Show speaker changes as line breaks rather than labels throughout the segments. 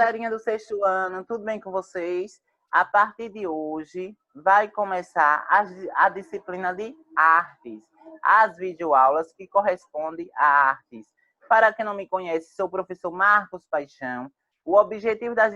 galerinha do sexto ano, tudo bem com vocês? A partir de hoje vai começar a disciplina de artes, as videoaulas que correspondem a artes. Para quem não me conhece, sou o professor Marcos Paixão. O objetivo da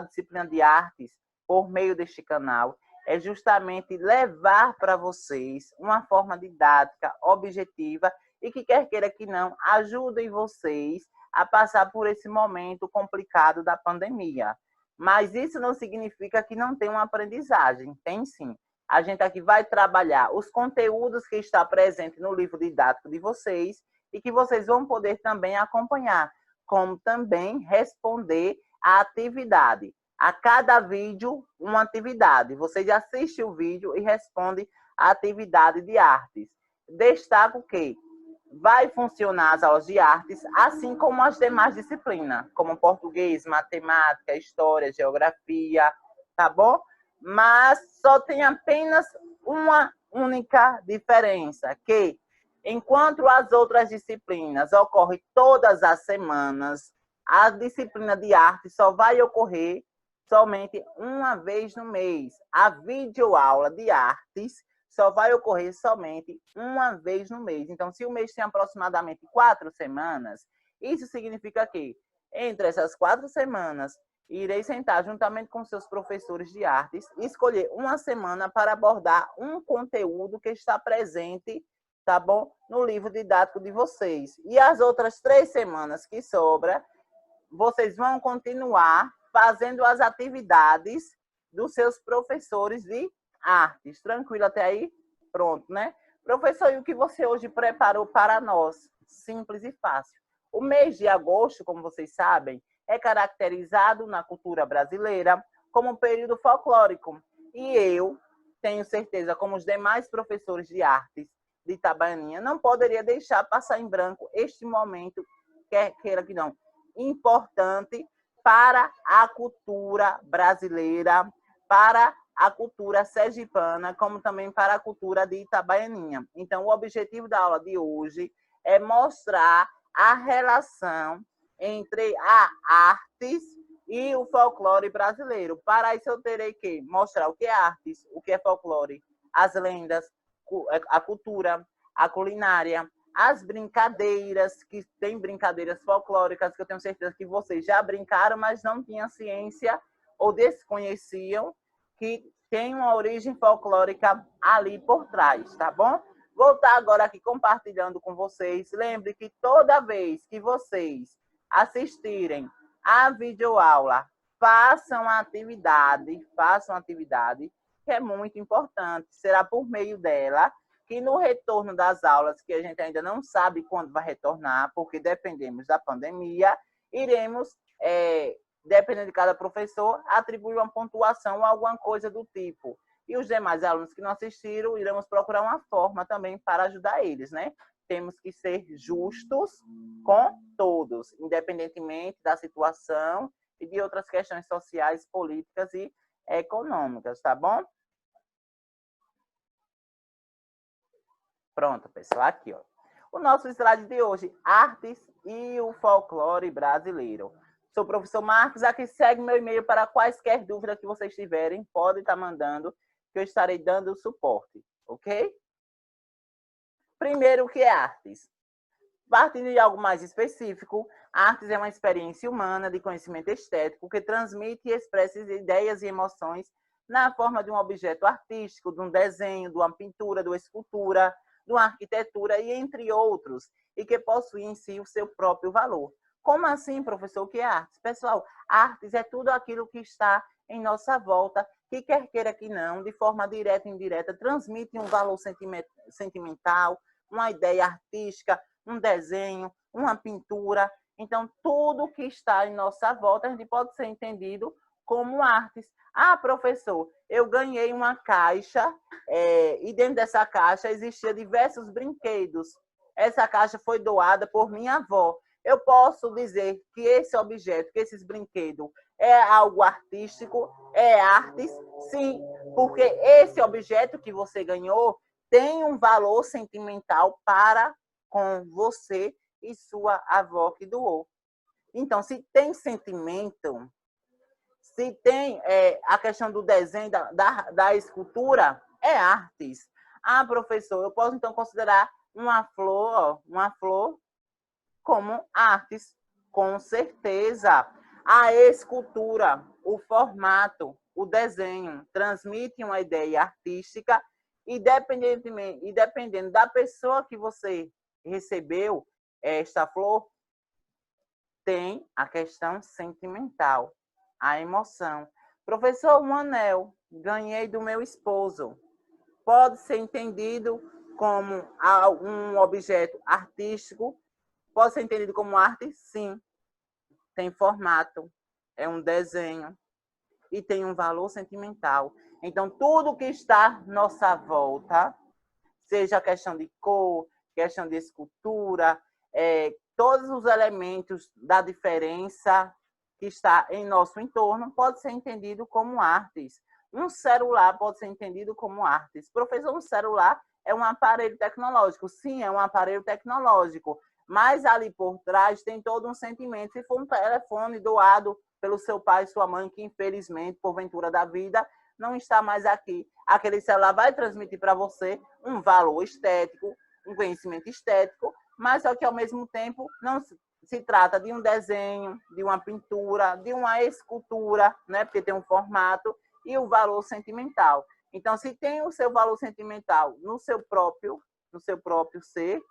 disciplina de artes, por meio deste canal, é justamente levar para vocês uma forma didática, objetiva e que quer queira que não, ajudem vocês a passar por esse momento complicado da pandemia. Mas isso não significa que não tem uma aprendizagem, tem sim. A gente aqui vai trabalhar os conteúdos que está presente no livro didático de vocês e que vocês vão poder também acompanhar, como também responder a atividade. A cada vídeo, uma atividade. Vocês assistem o vídeo e respondem a atividade de artes. Destaco que vai funcionar as aulas de artes, assim como as demais disciplinas, como português, matemática, história, geografia, tá bom? Mas só tem apenas uma única diferença, que enquanto as outras disciplinas ocorrem todas as semanas, a disciplina de arte só vai ocorrer somente uma vez no mês. A videoaula de artes só vai ocorrer somente uma vez no mês. Então, se o mês tem aproximadamente 4 semanas, isso significa que, entre essas 4 semanas, irei sentar juntamente com seus professores de artes e escolher uma semana para abordar um conteúdo que está presente, tá bom? No livro didático de vocês. E as outras 3 semanas que sobram, vocês vão continuar fazendo as atividades dos seus professores de artes. Tranquilo até aí? Pronto, né? Professor, e o que você hoje preparou para nós? Simples e fácil. O mês de agosto, como vocês sabem, é caracterizado na cultura brasileira como um período folclórico. E eu tenho certeza, como os demais professores de artes de Itabaianinha, não poderia deixar passar em branco este momento, quer queira que não, importante para a cultura brasileira, para a cultura sergipana, como também para a cultura de Itabaianinha. Então, o objetivo da aula de hoje é mostrar a relação entre a artes e o folclore brasileiro. Para isso, eu terei que mostrar o que é artes, o que é folclore, as lendas, a cultura, a culinária, as brincadeiras, que tem brincadeiras folclóricas, que eu tenho certeza que vocês já brincaram, mas não tinham ciência ou desconheciam que tem uma origem folclórica ali por trás, tá bom? Vou estar agora aqui compartilhando com vocês. Lembre que toda vez que vocês assistirem a videoaula, façam a atividade, que é muito importante. Será por meio dela que no retorno das aulas, que a gente ainda não sabe quando vai retornar, porque dependemos da pandemia, iremos, dependendo de cada professor, atribuir uma pontuação ou alguma coisa do tipo. E os demais alunos que não assistiram, iremos procurar uma forma também para ajudar eles, né? Temos que ser justos com todos, independentemente da situação e de outras questões sociais, políticas e econômicas, tá bom? Pronto, pessoal, aqui, ó. O nosso slide de hoje, artes e o folclore brasileiro. Sou o professor Marcos, aqui segue meu e-mail para quaisquer dúvidas que vocês tiverem, podem estar mandando, que eu estarei dando suporte, ok? Primeiro, o que é artes? Partindo de algo mais específico, artes é uma experiência humana de conhecimento estético que transmite e expressa ideias e emoções na forma de um objeto artístico, de um desenho, de uma pintura, de uma escultura, de uma arquitetura e entre outros, e que possui em si o seu próprio valor. Como assim, professor, o que é artes? Pessoal, artes é tudo aquilo que está em nossa volta, que quer queira que não, de forma direta e indireta, transmite um valor sentimental, uma ideia artística, um desenho, uma pintura. Então, tudo que está em nossa volta, a gente pode ser entendido como artes. Ah, professor, eu ganhei uma caixa e dentro dessa caixa existia diversos brinquedos. Essa caixa foi doada por minha avó. Eu posso dizer que esse objeto, que esses brinquedos, é algo artístico, é artes, sim, porque esse objeto que você ganhou tem um valor sentimental para com você e sua avó que doou. Então, se tem sentimento, Se tem a questão do desenho, da escultura, é artes. Ah, professor, eu posso então considerar uma flor como artes, com certeza. A escultura, o formato, o desenho transmite uma ideia artística e dependendo da pessoa que você recebeu esta flor, tem a questão sentimental, a emoção. Professor, um anel, ganhei do meu esposo. Pode ser entendido como um objeto artístico? Pode ser entendido como arte? Sim. Tem formato, é um desenho e tem um valor sentimental. Então, tudo que está à nossa volta, seja questão de cor, questão de escultura, todos os elementos da diferença que está em nosso entorno pode ser entendido como artes. Um celular pode ser entendido como artes. Professor, um celular é um aparelho tecnológico. Sim, é um aparelho tecnológico. Mas ali por trás tem todo um sentimento. Se for um telefone doado pelo seu pai e sua mãe, que infelizmente, porventura da vida, não está mais aqui, aquele celular vai transmitir para você um valor estético, um conhecimento estético, mas só que ao mesmo tempo não se trata de um desenho, de uma pintura, de uma escultura, né? Porque tem um formato e o valor sentimental. Então, se tem o seu valor sentimental no seu próprio ser,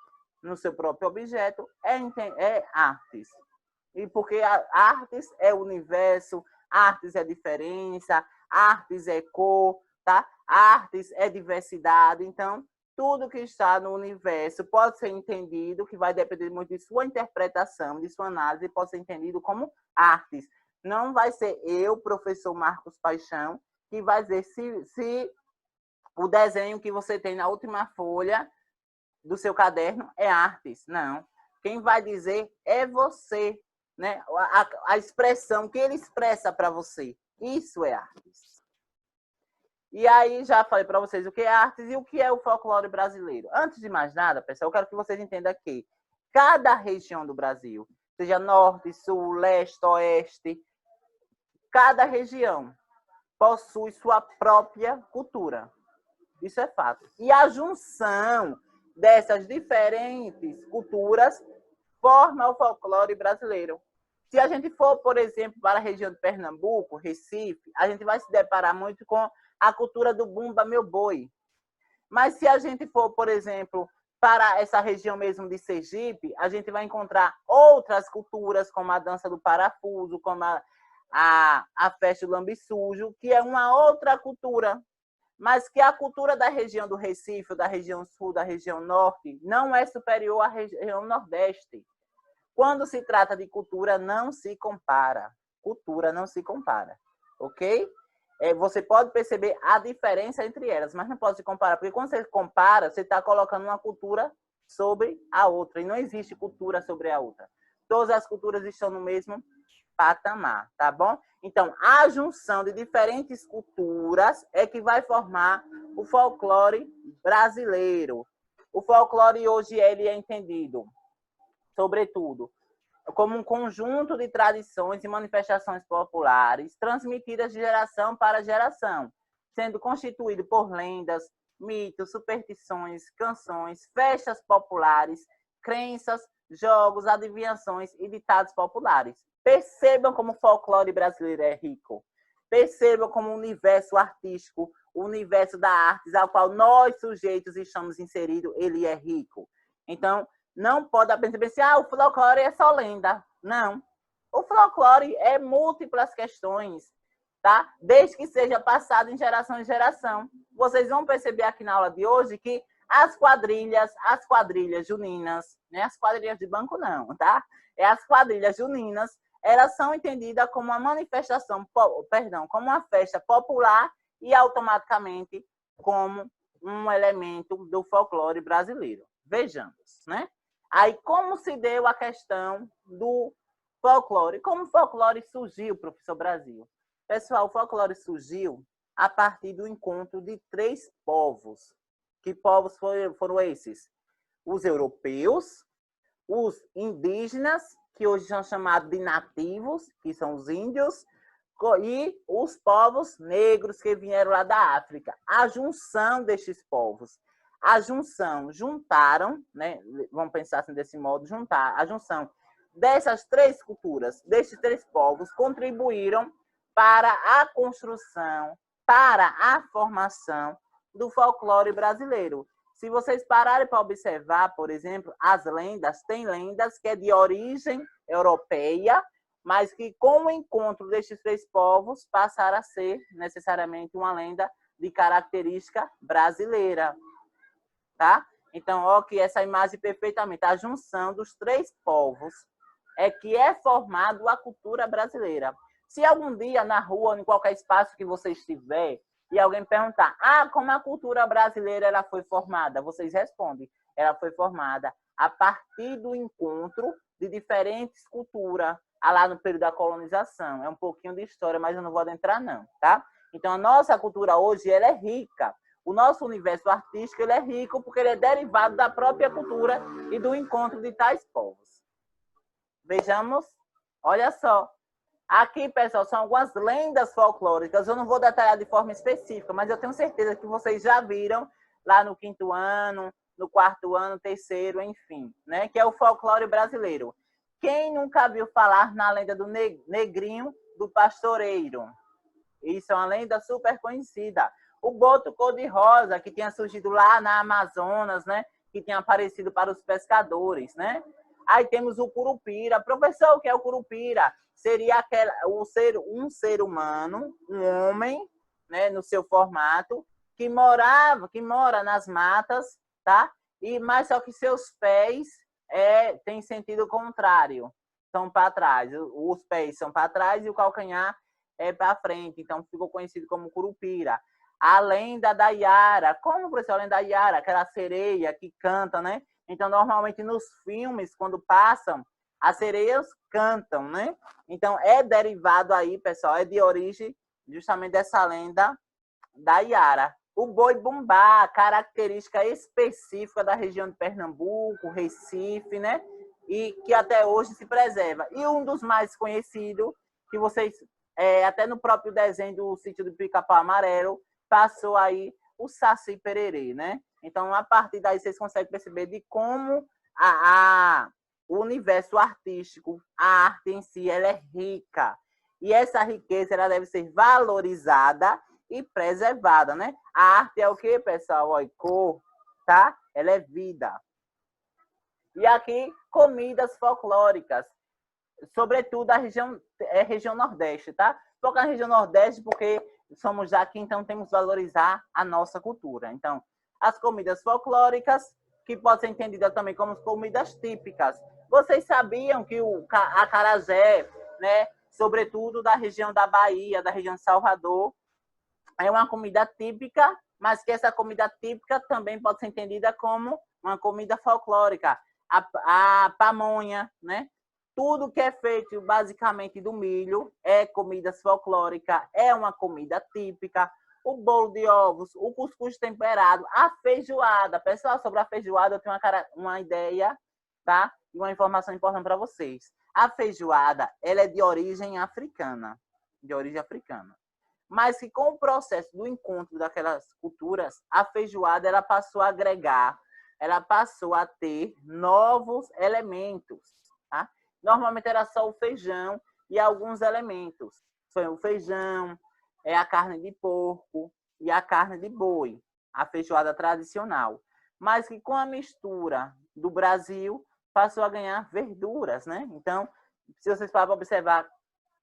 no seu próprio objeto, é artes. E porque artes é universo, artes é diferença, artes é cor, tá? Artes é diversidade. Então, tudo que está no universo pode ser entendido, que vai depender muito de sua interpretação, de sua análise, pode ser entendido como artes. Não vai ser eu, professor Marcos Paixão, que vai dizer se o desenho que você tem na última folha do seu caderno é artes. Não. Quem vai dizer é você, né? A expressão que ele expressa para você. Isso é artes. E aí já falei para vocês o que é artes e o que é o folclore brasileiro. Antes de mais nada, pessoal, eu quero que vocês entendam que cada região do Brasil, seja norte, sul, leste, oeste, cada região possui sua própria cultura. Isso é fato. E a junção dessas diferentes culturas forma o folclore brasileiro. Se a gente for, por exemplo, para a região de Pernambuco, Recife, a gente vai se deparar muito com a cultura do Bumba Meu Boi. Mas se a gente for, por exemplo, para essa região mesmo de Sergipe, a gente vai encontrar outras culturas, como a dança do parafuso, como a festa do lambe sujo, que é uma outra cultura, mas que a cultura da região do Recife, da região sul, da região norte, não é superior à região nordeste. Quando se trata de cultura, não se compara. Cultura não se compara, ok? Você pode perceber a diferença entre elas, mas não pode se comparar, porque quando você compara, você está colocando uma cultura sobre a outra, e não existe cultura sobre a outra. Todas as culturas estão no mesmo patamar, tá bom? Então, a junção de diferentes culturas é que vai formar o folclore brasileiro. O folclore hoje ele é entendido, sobretudo, como um conjunto de tradições e manifestações populares transmitidas de geração para geração, sendo constituído por lendas, mitos, superstições, canções, festas populares, crenças, jogos, adivinhações e ditados populares. Percebam como o folclore brasileiro é rico. Percebam como o universo artístico, o universo da arte, ao qual nós, sujeitos, estamos inseridos, ele é rico. Então, não pode apenas pensar, o folclore é só lenda. Não. O folclore é múltiplas questões, tá? Desde que seja passado em geração em geração. Vocês vão perceber aqui na aula de hoje que as quadrilhas juninas, né? As quadrilhas de banco não, tá? As quadrilhas juninas, elas são entendidas como uma manifestação, como uma festa popular e automaticamente como um elemento do folclore brasileiro. Vejamos, né? Aí, como se deu a questão do folclore? Como o folclore surgiu, professor Brasil? Pessoal, o folclore surgiu a partir do encontro de 3 povos. Que povos foram esses? Os europeus, os indígenas, que hoje são chamados de nativos, que são os índios, e os povos negros que vieram lá da África. A junção destes povos. Juntaram, né? Vamos pensar assim desse modo, a junção dessas três culturas, desses três povos, contribuíram para a construção, para a formação do folclore brasileiro. Se vocês pararem para observar, por exemplo, as lendas, tem lendas que é de origem europeia, mas que com o encontro destes três povos passaram a ser necessariamente uma lenda de característica brasileira, tá? Então, ó, que essa imagem perfeitamente, a junção dos três povos é que é formado a cultura brasileira. Se algum dia na rua, em qualquer espaço que você estiver, e alguém perguntar, como a cultura brasileira ela foi formada? Vocês respondem, ela foi formada a partir do encontro de diferentes culturas, lá no período da colonização. É um pouquinho de história, mas eu não vou adentrar não, tá? Então, a nossa cultura hoje, ela é rica. O nosso universo artístico, ele é rico porque ele é derivado da própria cultura e do encontro de tais povos. Vejamos, olha só. Aqui, pessoal, são algumas lendas folclóricas. Eu não vou detalhar de forma específica, mas eu tenho certeza que vocês já viram lá no 5º ano, no 4º ano, 3º, enfim, né? Que é o folclore brasileiro. Quem nunca viu falar na lenda do Negrinho do Pastoreiro? Isso é uma lenda super conhecida. O boto cor-de-rosa, que tinha surgido lá na Amazonas, né? Que tinha aparecido para os pescadores, né? Aí temos o Curupira. Professor, o que é o Curupira? Seria um ser humano, um homem, né, no seu formato, que mora nas matas, tá? Mas só que seus pés têm sentido contrário, são para trás. Os pés são para trás e o calcanhar é para frente. Então ficou conhecido como Curupira. A lenda da Yara. Como, professor, a lenda da Yara? Aquela sereia que canta, né? Então, normalmente nos filmes, quando passam, as sereias cantam, né? Então, é derivado aí, pessoal, é de origem justamente dessa lenda da Yara. O boi-bumbá, característica específica da região de Pernambuco, Recife, né? E que até hoje se preserva. E um dos mais conhecidos, que vocês, até no próprio desenho do Sítio do Pica-Pau Amarelo, passou aí o Saci Pererê, né? Então, a partir daí, vocês conseguem perceber de como o universo artístico, a arte em si, ela é rica. E essa riqueza ela deve ser valorizada e preservada, né? A arte é o quê, pessoal? Olha, cor, tá? Ela é vida. E aqui, comidas folclóricas. Sobretudo a região Nordeste, tá? Foca na região Nordeste porque somos daqui, então temos que valorizar a nossa cultura. Então, as comidas folclóricas, que podem ser entendidas também como comidas típicas. Vocês sabiam que o acarajé, né, sobretudo da região da Bahia, da região de Salvador, é uma comida típica, mas que essa comida típica também pode ser entendida como uma comida folclórica. A pamonha, né? Tudo que é feito basicamente do milho é comida folclórica, é uma comida típica. O bolo de ovos, o cuscuz temperado, a feijoada. Pessoal, sobre a feijoada eu tenho uma ideia, tá? E uma informação importante para vocês. A feijoada, ela é de origem africana. Mas que com o processo do encontro daquelas culturas, a feijoada ela passou a agregar, ela passou a ter novos elementos, tá? Normalmente era só o feijão e alguns elementos. Foi o feijão, a carne de porco e a carne de boi, a feijoada tradicional. Mas que com a mistura do Brasil, passou a ganhar verduras, né? Então, se vocês param para observar,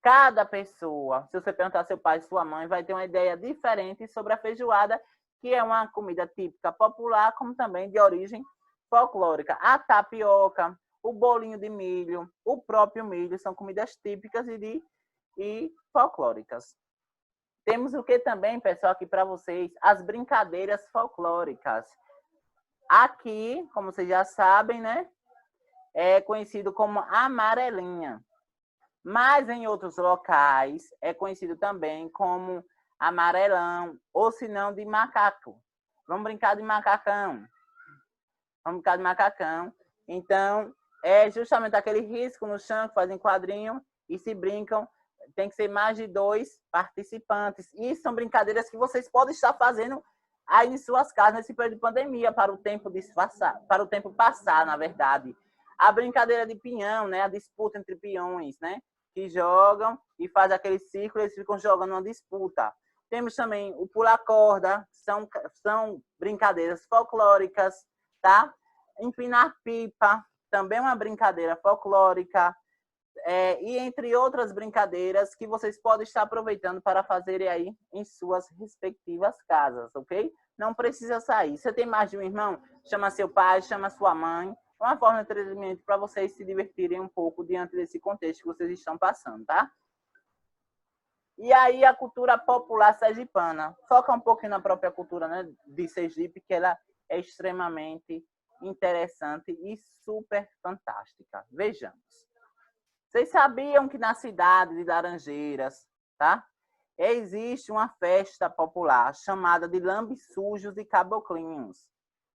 cada pessoa, se você perguntar ao seu pai e sua mãe, vai ter uma ideia diferente sobre a feijoada, que é uma comida típica popular, como também de origem folclórica. A tapioca, o bolinho de milho, o próprio milho, são comidas típicas e folclóricas. Temos o que também, pessoal, aqui para vocês, as brincadeiras folclóricas. Aqui, como vocês já sabem, né, é conhecido como amarelinha. Mas em outros locais é conhecido também como amarelão, ou se não de macaco. Vamos brincar de macacão. Então, é justamente aquele risco no chão que fazem quadrinho e se brincam tem que ser mais de 2 participantes. E são brincadeiras que vocês podem estar fazendo aí em suas casas nesse período de pandemia, para o tempo disfarçar, para o tempo passar, na verdade. A brincadeira de pinhão, né? A disputa entre peões, né? Que jogam e faz aquele círculo, eles ficam jogando uma disputa. Temos também o pular-corda, são brincadeiras folclóricas, tá? Empinar pipa, também uma brincadeira folclórica, e entre outras brincadeiras que vocês podem estar aproveitando para fazerem aí em suas respectivas casas, ok? Não precisa sair. Se você tem mais de um irmão, chama seu pai, chama sua mãe. É uma forma de entretenimento para vocês se divertirem um pouco diante desse contexto que vocês estão passando, tá? E aí a cultura popular sergipana. Foca um pouquinho na própria cultura, né, de Sergipe, que ela é extremamente interessante e super fantástica. Vejamos. Vocês sabiam que na cidade de Laranjeiras, tá? Existe uma festa popular chamada de Lambe-Sujos e Caboclinhos.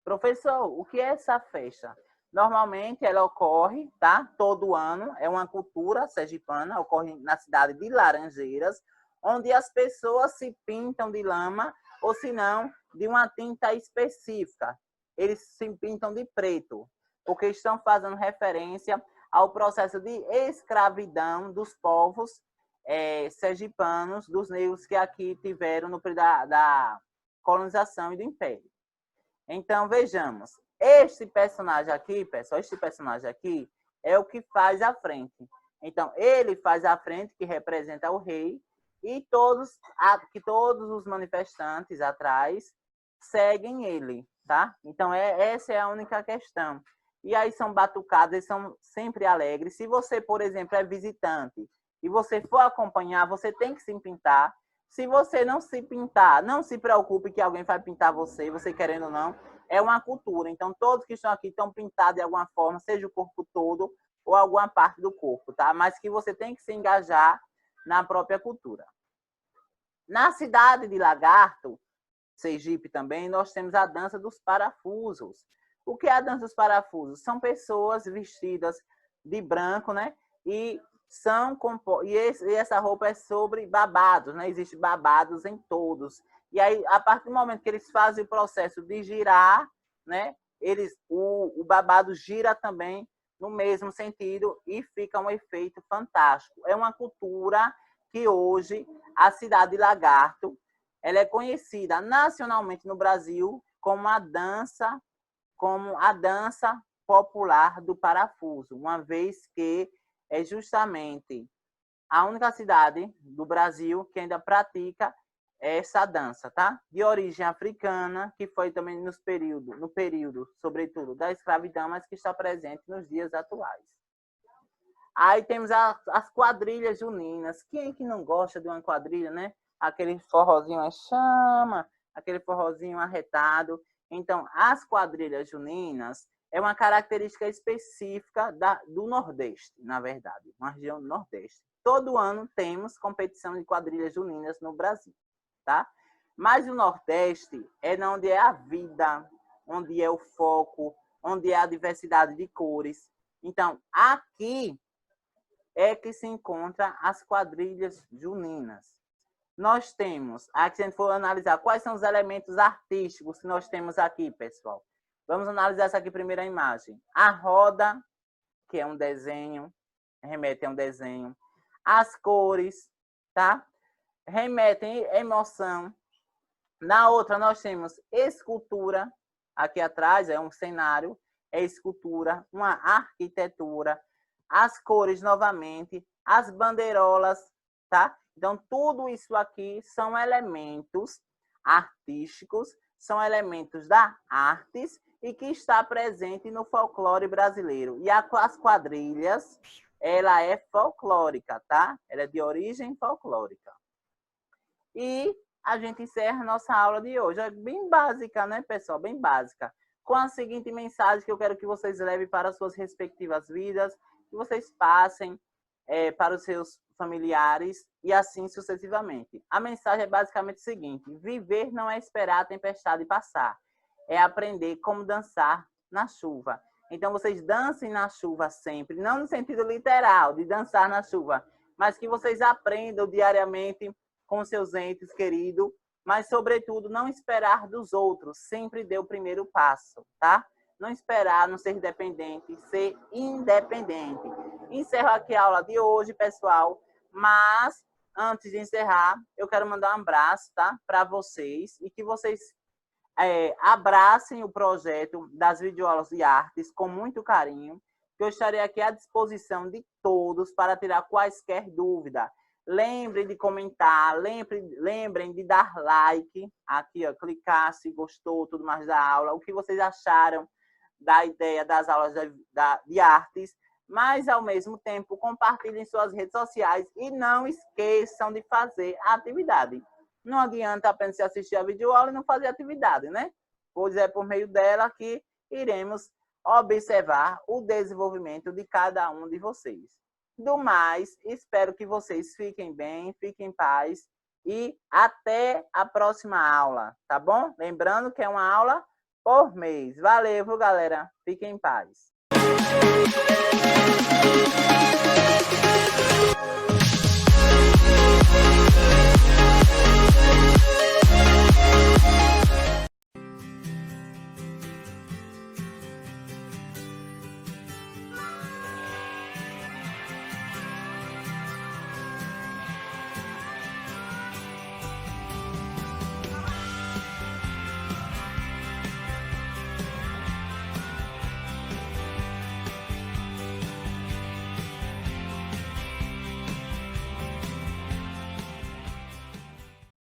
Professor, o que é essa festa? Normalmente ela ocorre, tá? Todo ano, é uma cultura sergipana, ocorre na cidade de Laranjeiras, onde as pessoas se pintam de lama, ou se não, de uma tinta específica. Eles se pintam de preto, porque estão fazendo referência ao processo de escravidão dos povos sergipanos, dos negros que aqui tiveram no período da colonização e do Império. Então, vejamos. Este personagem aqui, pessoal, é o que faz a frente. Então, ele faz a frente, que representa o rei, e todos os manifestantes atrás seguem ele, tá? Então, essa é a única questão. E aí são batucadas, eles são sempre alegres. Se você, por exemplo, é visitante e você for acompanhar, você tem que se pintar. Se você não se pintar, não se preocupe que alguém vai pintar você querendo ou não. É uma cultura. Então, todos que estão aqui estão pintados de alguma forma, seja o corpo todo ou alguma parte do corpo, tá? Mas que você tem que se engajar na própria cultura. Na cidade de Lagarto, Sergipe também, nós temos a dança dos parafusos. O que é a dança dos parafusos? São pessoas vestidas de branco, né? E essa roupa é sobre babados, né? Existem babados em todos. E aí, a partir do momento que eles fazem o processo de girar, né? O babado gira também no mesmo sentido e fica um efeito fantástico. É uma cultura que hoje a cidade de Lagarto, ela é conhecida nacionalmente no Brasil como a dança popular do parafuso, uma vez que é justamente a única cidade do Brasil que ainda pratica essa dança, tá? De origem africana, que foi também no período, sobretudo, da escravidão, mas que está presente nos dias atuais. Aí temos as quadrilhas juninas. Quem é que não gosta de uma quadrilha, né? Aquele forrozinho a chama, aquele forrozinho arretado. Então, as quadrilhas juninas é uma característica específica do Nordeste, na verdade, uma região do Nordeste. Todo ano temos competição de quadrilhas juninas no Brasil, tá? Mas o Nordeste é onde é a vida, onde é o foco, onde é a diversidade de cores. Então, aqui é que se encontra as quadrilhas juninas. Nós temos, aqui se a gente for analisar quais são os elementos artísticos que nós temos aqui, pessoal. Vamos analisar essa aqui primeira imagem. A roda, que é um desenho, remete a um desenho. As cores, tá? Remetem a emoção. Na outra nós temos escultura, aqui atrás é um cenário, é escultura, uma arquitetura. As cores novamente, as bandeirolas, tá? Então, tudo isso aqui são elementos artísticos, são elementos da artes e que está presente no folclore brasileiro. E as quadrilhas, ela é folclórica, tá? Ela é de origem folclórica. E a gente encerra a nossa aula de hoje. É bem básica, né, pessoal? Bem básica. Com a seguinte mensagem que eu quero que vocês levem para as suas respectivas vidas, que vocês passem para os seus familiares e assim sucessivamente. A mensagem é basicamente o seguinte: viver não é esperar a tempestade passar, é aprender como dançar na chuva. Então, vocês dancem na chuva sempre, não no sentido literal de dançar na chuva, mas que vocês aprendam diariamente com seus entes queridos, mas, sobretudo, não esperar dos outros, sempre dê o primeiro passo, tá? Não esperar, não ser dependente, ser independente. Encerro aqui a aula de hoje, pessoal, mas antes de encerrar, eu quero mandar um abraço, tá? Para vocês e que vocês abracem o projeto das videoaulas de artes com muito carinho, que eu estarei aqui à disposição de todos para tirar quaisquer dúvida. Lembrem de comentar, lembrem de dar like, aqui, ó, clicar se gostou, tudo mais da aula, o que vocês acharam da ideia das aulas de artes, mas, ao mesmo tempo, compartilhem em suas redes sociais e não esqueçam de fazer a atividade. Não adianta apenas assistir a videoaula e não fazer atividade, né? Pois é por meio dela que iremos observar o desenvolvimento de cada um de vocês. Do mais, espero que vocês fiquem bem, fiquem em paz e até a próxima aula, tá bom? Lembrando que é uma aula por mês. Valeu, galera. Fiquem em paz.